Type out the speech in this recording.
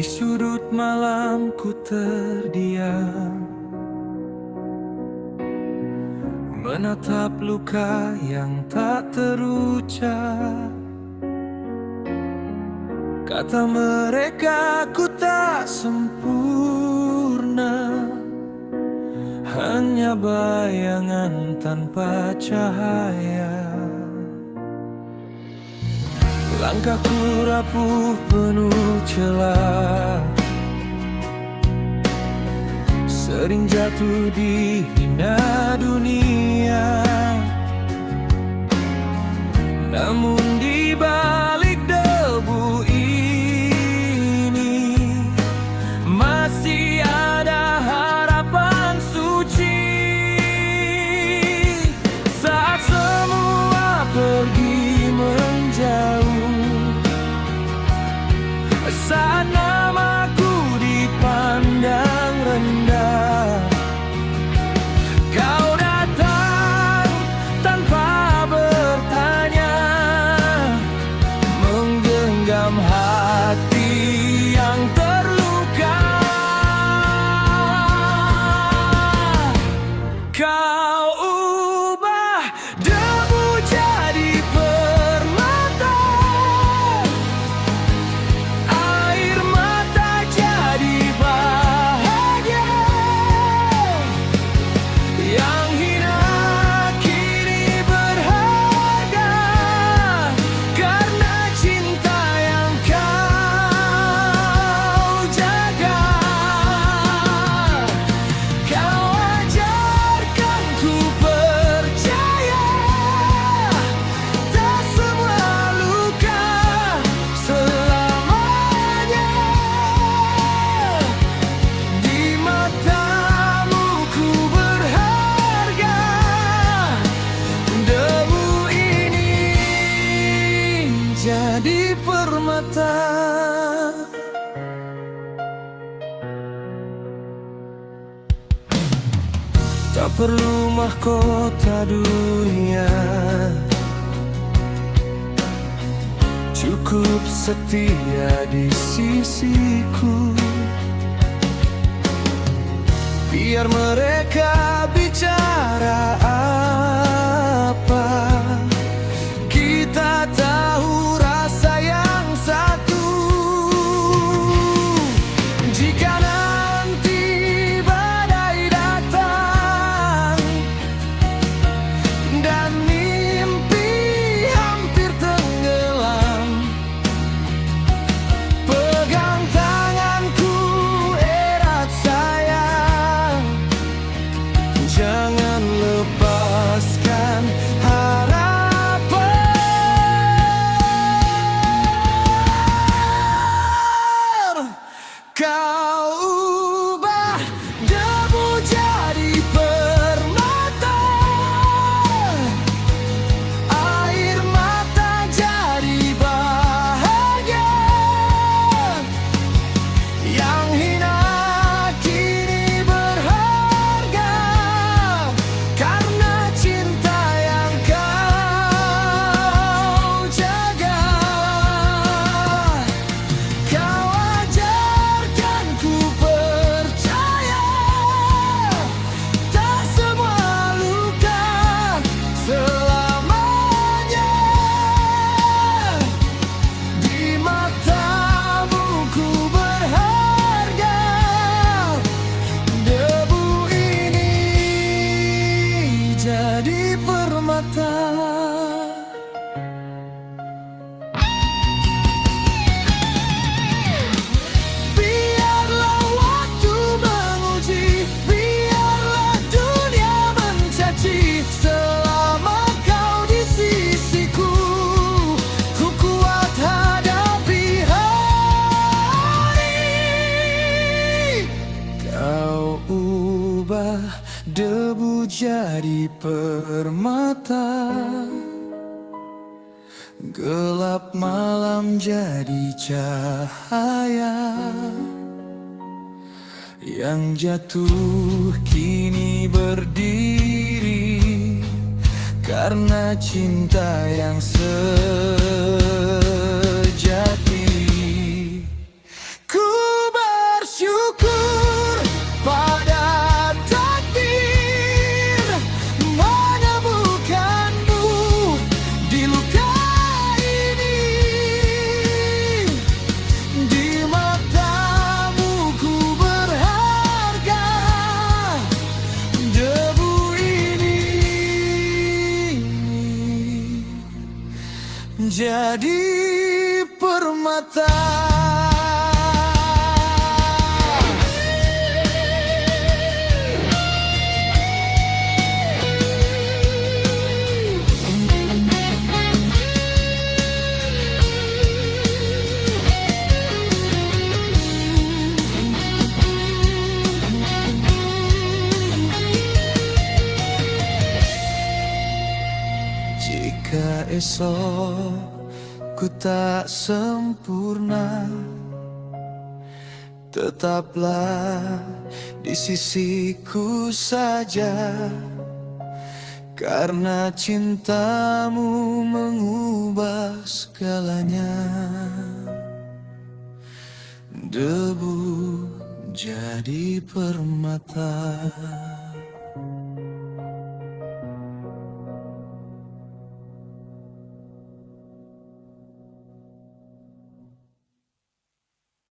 Di sudut malam ku terdiam, menatap luka yang tak terucap. Kata mereka ku tak sempurna, hanya bayangan tanpa cahaya. Langkahku rapuh penuh celah, sering jatuh di hina dunia. Namun di balik debu ini masih ada harapan suci. Saat semua pergi menjauh, saat namaku dipandang rendah, kau datang tanpa bertanya, menggenggam hati yang terluka. Kau ubah debu jadi permata, air mata jadi bahagia. Yang hina kini berharga, karena cinta yang kau jaga. Kau ajarkan ku percaya, tak semua luka selamanya. Di matamu ku berharga, debu ini jadi permata. Tak perlu mahkota dunia, cukup setia di sisiku. Biar mereka bicara apa, kita tahu rasa yang satu. Jika nanti badai datang dan mimpi hampir tenggelam, pegang tanganku erat sayang, jangan lepaskan harapan. Kau ubah debu jadi permata, air mata jadi bahagia. Yang hina kini berharga, karena cinta yang kau jaga. Kau ajarkan ku percaya, tak semua luka selamanya. Di matamu ku berharga, debu ini jadi permata. Biarlah waktu menguji, biarlah dunia mencaci, selama kau di sisiku, ku kuat hadapi hari. Kau ubah debu jadi permata, gelap malam jadi cahaya. Yang jatuh kini berdiri, karena cinta yang sejati. Ku permata. Jika esok ku tak sempurna, tetaplah di sisiku saja, karena cintamu mengubah segalanya. Debu jadi permata.